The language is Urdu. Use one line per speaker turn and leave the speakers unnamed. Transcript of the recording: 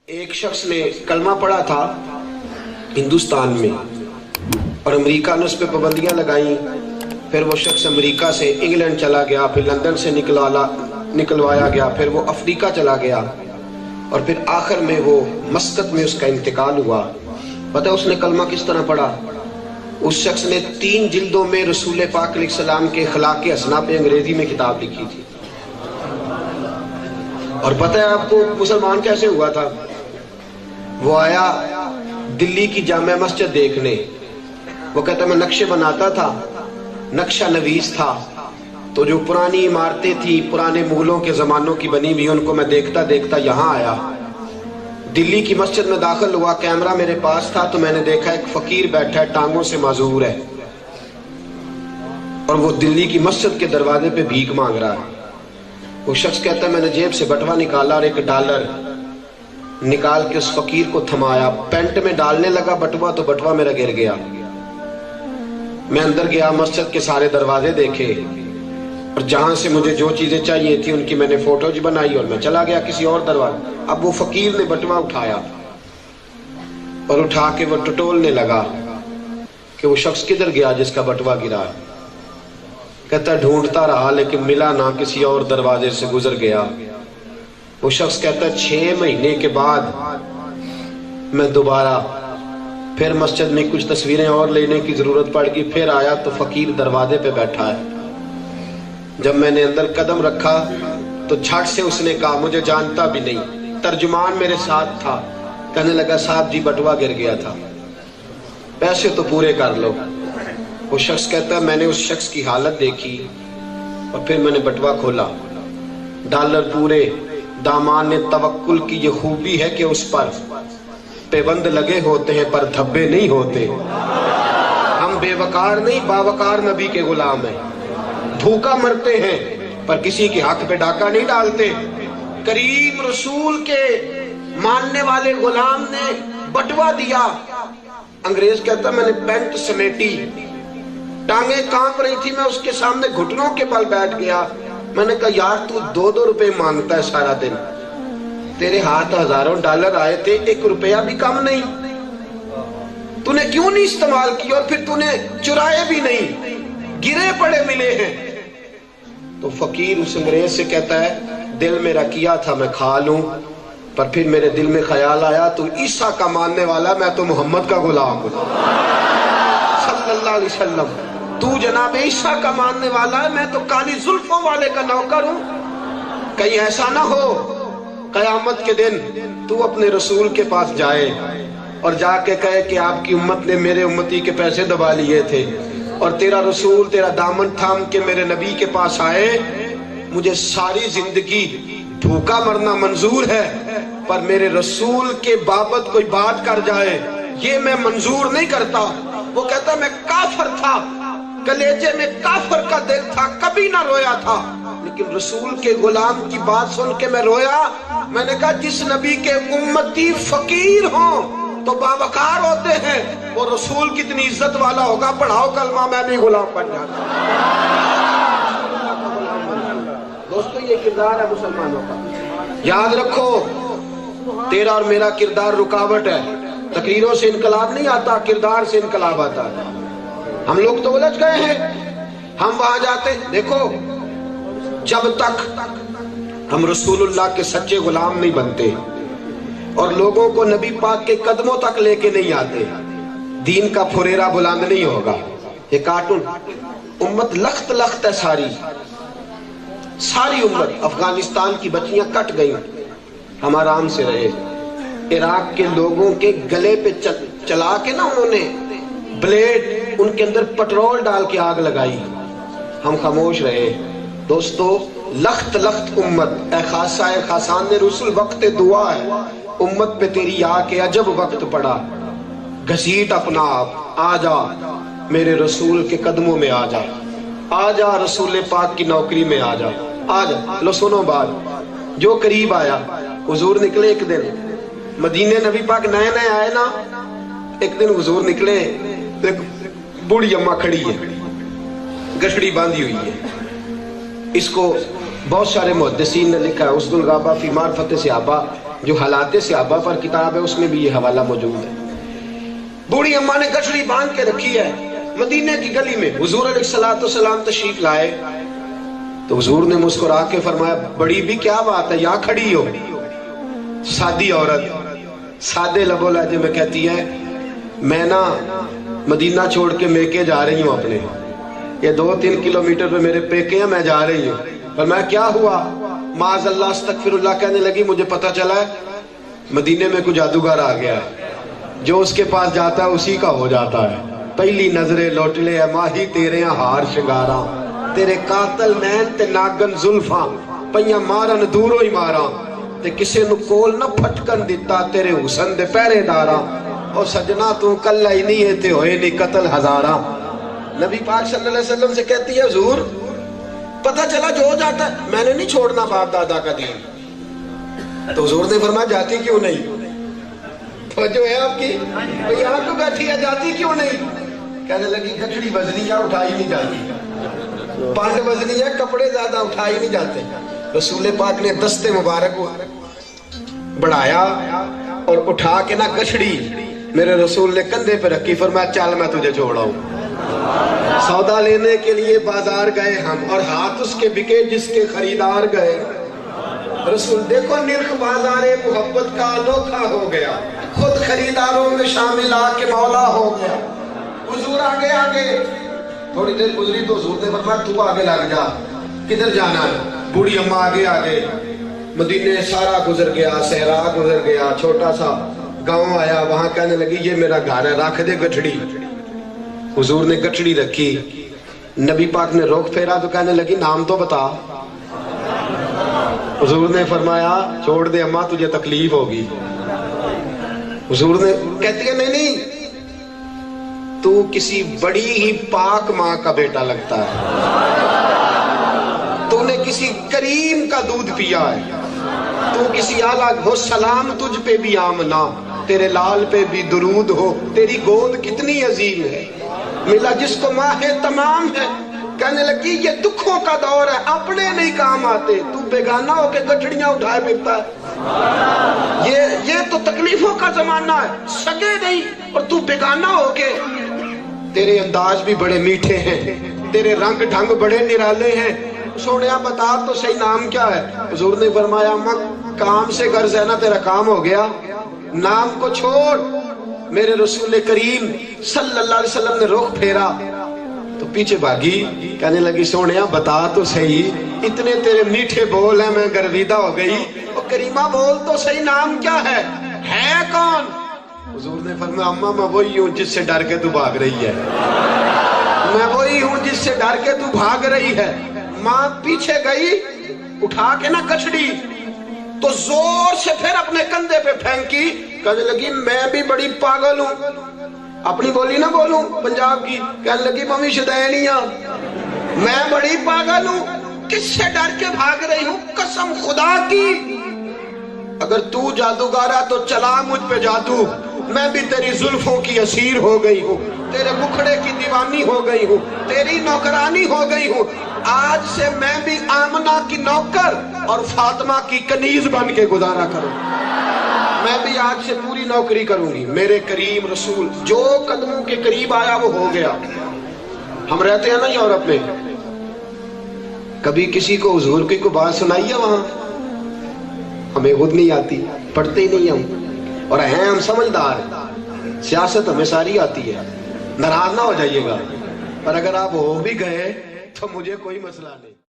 ایک شخص نے کلمہ پڑھا تھا ہندوستان میں اور امریکہ نے اس پہ پابندیاں لگائیں. پھر وہ شخص امریکہ سے انگلینڈ چلا گیا, پھر لندن سے نکلوایا گیا, پھر وہ افریقہ چلا گیا اور پھر آخر میں وہ مسقط میں اس کا انتقال ہوا. پتہ اس نے کلمہ کس طرح پڑھا؟ اس شخص نے 3 جلدوں میں رسول پاک علیہ السلام کے اخلاق حسنہ پہ انگریزی میں کتاب لکھی تھی. اور پتہ ہے آپ کو مسلمان کیسے ہوا تھا؟ وہ آیا دلی کی جامع مسجد دیکھنے. وہ کہتا میں نقشے بناتا تھا, نقشہ نویس تھا, تو جو پرانی عمارتیں تھی پرانے مغلوں کے زمانوں کی بنی ہوئی ان کو میں دیکھتا دیکھتا یہاں آیا. دلی کی مسجد میں داخل ہوا, کیمرہ میرے پاس تھا تو میں نے دیکھا ایک فقیر بیٹھا ہے, ٹانگوں سے معذور ہے اور وہ دلی کی مسجد کے دروازے پہ بھیک مانگ رہا ہے. وہ شخص کہتا ہے میں نے جیب سے بٹوا نکالا اور $1 نکال کے اس فقیر کو تھمایا, پینٹ میں ڈالنے لگا بٹوا تو بٹوا میرا گر گیا. میں اندر گیا, مسجد کے سارے دروازے دیکھے اور جہاں سے مجھے جو چیزیں چاہیے تھی ان کی میں نے فوٹوز بنائی اور میں چلا گیا کسی اور دروازے. اب وہ فقیر نے بٹوا اٹھایا اور اٹھا کے وہ ٹٹولنے لگا کہ وہ شخص کدھر گیا جس کا بٹوا گرا. کہتا ڈھونڈتا رہا لیکن ملا نہ, کسی اور دروازے سے گزر گیا. وہ شخص کہتا 6 مہینے کے بعد میں دوبارہ پھر مسجد میں کچھ تصویریں اور لینے کی ضرورت پڑ گئی, پھر آیا تو فقیر دروازے پہ بیٹھا ہے. جب میں نے اندر قدم رکھا تو جھٹ سے اس نے کہا مجھے جانتا بھی نہیں, ترجمان میرے ساتھ تھا. کہنے لگا صاحب جی بٹوا گر گیا تھا, پیسے تو پورے کر لو. وہ شخص کہتا ہے میں نے اس شخص کی حالت دیکھی اور پھر میں نے بٹوا کھولا, $1 پورے. دامان توکل کی یہ خوبی ہے کہ اس پر پیبند لگے ہوتے ہیں پر دھبے نہیں ہوتے. ہم بے وقار نہیں باوقار نبی کے غلام ہیں. بھوکا مرتے ہیں پر کسی کے حق پہ ڈاکہ نہیں ڈالتے. کریم رسول کے ماننے والے غلام نے بٹوا دیا. انگریز کہتا میں نے پینٹ سمیٹی, ٹانگیں کانپ رہی تھی, میں اس کے سامنے گھٹنوں کے بل بیٹھ گیا. میں نے کہا یار تو $2 مانگتا ہے سارا دن, تیرے ہاتھ ہزاروں $1 آئے تھے, $1 بھی کم نہیں. تو نے کیوں نہیں استعمال کی اور پھر تو نے چرائے بھی نہیں, گرے پڑے ملے ہیں. تو فقیر اس انگریز سے کہتا ہے دل میرا کیا تھا میں کھا لوں, پر پھر میرے دل میں خیال آیا تو عیسیٰ کا ماننے والا, میں تو محمد کا غلام ہوں صلی اللہ علیہ وسلم. تو جناب عیسیٰ کا ماننے والا ہے, میں تو کالی زلفوں والے کا نوکر ہوں. کہیں ایسا نہ ہو قیامت کے دن تو اپنے رسول کے پاس جائے اور جا کے کہے کہ آپ کی امت نے میرے امتی کے پیسے دبا لیے تھے اور تیرا رسول تیرا دامن تھام کے میرے نبی کے پاس آئے, مجھے ساری زندگی بھوکا مرنا منظور ہے پر میرے رسول کے بابت کوئی بات کر جائے یہ میں منظور نہیں کرتا. وہ کہتا میں کافر تھا, کلیجے میں کافر کا دل تھا, کبھی نہ رویا تھا, لیکن رسول کے غلام کی بات سن کے میں رویا. میں نے کہا جس نبی کے امتی فقیر ہوں تو باوقار ہوتے ہیں, وہ رسول کتنی عزت والا ہوگا. پڑھاؤ کلمہ میں بھی غلام بن جاتا. دوستو یہ کردار ہے مسلمانوں کا. یاد رکھو تیرا اور میرا کردار رکاوٹ ہے. تقریروں سے انقلاب نہیں آتا, کردار سے انقلاب آتا ہے. ہم لوگ تو الجھ گئے ہیں, ہم وہاں جاتے. دیکھو جب تک ہم رسول اللہ کے سچے غلام نہیں بنتے اور لوگوں کو نبی پاک کے قدموں تک لے کے نہیں آتے, دین کا پھریرا بلند نہیں ہوگا. یہ کارٹون امت لخت لخت ہے, ساری امت. افغانستان کی بچیاں کٹ گئی, ہم آرام سے رہے. عراق کے لوگوں کے گلے پہ چلا کے نا انہوں نے بلیڈ, ان کے اندر پٹرول ڈال کے آگ لگائی, ہم خاموش رہے. دوستو لخت لخت امت. اے خاصہ اے خاصان رسول وقت دعا ہے, امت پہ تیری آ کے عجب وقت پڑا. گھسیٹ اپنا آپ, آ جا میرے رسول کے قدموں میں, آ جا, آ جا رسول پاک کی نوکری میں, آ جا, آ جا. لو سنو بات, جو قریب آیا. حضور نکلے ایک دن مدینے, نبی پاک نئے نئے آئے نا, ایک دن حضور نکلے, بوڑھی اماں کھڑی ہے, گٹھڑی باندھی ہوئی ہے. اس کو بہت سارے محدثین نے لکھا ہے اسد الغابہ فی معرفت صحابہ, جو حالات صحابہ پر کتاب ہے اس میں بھی یہ حوالہ موجود ہے. بوڑھی اماں نے گٹھڑی باندھ کے رکھی ہے مدینے کی گلی میں. حضور علیہ الصلوۃ والسلام تشریف لائے تو حضور نے مسکرا کے فرمایا بڑی بھی کیا بات ہے یہاں کھڑی ہو. سادی عورت سادے لبو لہجے میں کہتی ہے میں نا مدینہ چھوڑ کے میکے جا رہی ہوں اپنے, یہ 2-3 کلومیٹر پہ میرے پیکے ہیں, میں جا رہی ہوں. فرمایا کیا ہوا؟ معاذ اللہ استغفر اللہ کہنے لگی مجھے پتہ چلا ہے مدینے میں کوئی جادوگر آ گیا ہے, جو اس کے پاس جاتا ہے اسی کا ہو جاتا ہے. پہلی نظریں لوٹ لے ماہی تیرے ہار شنگاراں, تیرے قاتل نین تے ناگن زلفاں پئیاں مارن دوروں ہی ماراں, تے کسے نو کول نہ پھٹکن دیتا تیرے حسن دے پہرے داراں. او سجنا تو کلا ہی نہیں ہے تے ہوئے نہیں قتل ہزاراں. نبی پاک صلی اللہ علیہ وسلم سے کہتی ہے حضور پتہ چلا جو ہو جاتا ہے, میں نے نہیں چھوڑنا باپ دادا کا دین. تو حضور نے فرمایا جاتی کیوں نہیں؟ تو جو ہے آپ کی یہاں تو بیٹھی ہے جاتی کیوں نہیں؟ کہنے لگی گٹھڑی وزنی ہے اٹھائی نہیں جاتی, پانڈ وزنی ہے کپڑے زیادہ اٹھائی نہیں جاتے. رسول پاک نے دستے مبارک بڑھایا اور اٹھا کے نہ گٹھڑی میرے رسول نے کندھے پہ رکھی. فرمایا چل میں تجھے چھوڑاؤں. سودا لینے کے لیے بازار گئے ہم اور ہاتھ اس کے بکے جس کے خریدار گئے. رسول دیکھو نرخ بازار محبت کا انوکھا ہو گیا, خود خریداروں میں شامل آ کے مولا ہو گیا. حضور آگے آگے, تھوڑی دیر گزری تو حضور نے فرمایا تو آگے لگ جا. کدھر جانا ہے؟ بوڑھی اماں آگے آگے. مدینے سارا گزر گیا, صحرا گزر گیا, چھوٹا سا گاؤں آیا, وہاں کہنے لگی یہ میرا گھر ہے رکھ دے گٹھڑی. حضور نے گٹھڑی رکھی, نبی پاک نے رخ پھیرا تو کہنے لگی نام تو بتا. حضور نے فرمایا چھوڑ دے اماں تجھے تکلیف ہوگی. حضور نے کہتی ہے نہیں تو کسی بڑی ہی پاک ماں کا بیٹا لگتا ہے, تو نے کسی کریم کا دودھ پیا ہے, تو کسی اعلیٰ ہو. سلام تجھ پہ بھی آمنا, تیرے لال پہ بھی درود ہو, تیری گود کتنی عظیم ہے, ملا جس کو ماہ تمام ہے. کہنے لگی یہ دکھوں کا دور ہے اپنے نہیں کام آتے, تو بیگانہ ہو کے گٹھڑیاں اٹھائے پھرتا ہے. یہ تو تکلیفوں کا زمانہ ہے, سگے نہیں اور تو بیگانہ ہو کے. تیرے انداز بھی بڑے میٹھے ہیں, تیرے رنگ ڈھنگ بڑے نرالے ہیں, سونیا بتا تو صحیح نام کیا ہے؟ حضور نے فرمایا اماں کام سے غرض ہے نا, تیرا کام ہو گیا, نام کو چھوڑ. میرے رسول کریم صلی اللہ علیہ وسلم نے رخ پھیرا تو پیچھے بھاگی, کہنے لگی سونیا بتا تو صحیح, اتنے تیرے میٹھے بول ہیں میں گرویدہ ہو گئی. اور کریمہ بول تو صحیح نام کیا ہے کون؟ حضور نے فرمایا اماں میں وہی ہوں جس سے ڈر کے تو بھاگ رہی ہے, میں وہی ہوں جس سے ڈر کے تو بھاگ رہی ہے. ماں پیچھے گئی, اٹھا کے نہ گٹھڑی تو زور سے پھر اپنے کندھے پہ پھینکی. کہنے لگی میں بھی بڑی پاگل ہوں, اپنی بولی نہ بولوں پنجاب کی. کہنے لگی ممی شدینیاں میں بڑی پاگل ہوں, کس سے ڈر کے بھاگ رہی ہوں؟ قسم خدا کی اگر تو جادوگر ہے تو چلا مجھ پہ جادو, میں بھی تیری زلفوں کی اسیر ہو گئی ہوں, تیرے مکھڑے کی دیوانی ہو گئی ہوں, تیری نوکرانی ہو گئی ہوں. آج سے میں بھی آمنہ کی نوکر اور فاطمہ کی کنیز بن کے گزارا کروں. میں بھی آج سے پوری نوکری کروں گی. میرے کریم رسول جو قدموں کے قریب آیا وہ ہو گیا. ہم رہتے ہیں نا یورپ میں, کبھی کسی کو حضور کی کوئی بات سنائی ہے وہاں؟ ہمیں خود نہیں آتی, پڑھتے ہی نہیں ہم, اور ہیں ہم سمجھدار. سیاست ہمیں ساری آتی ہے, ناراض نہ ہو جائیے گا, پر اگر آپ ہو بھی گئے تو مجھے کوئی مسئلہ نہیں.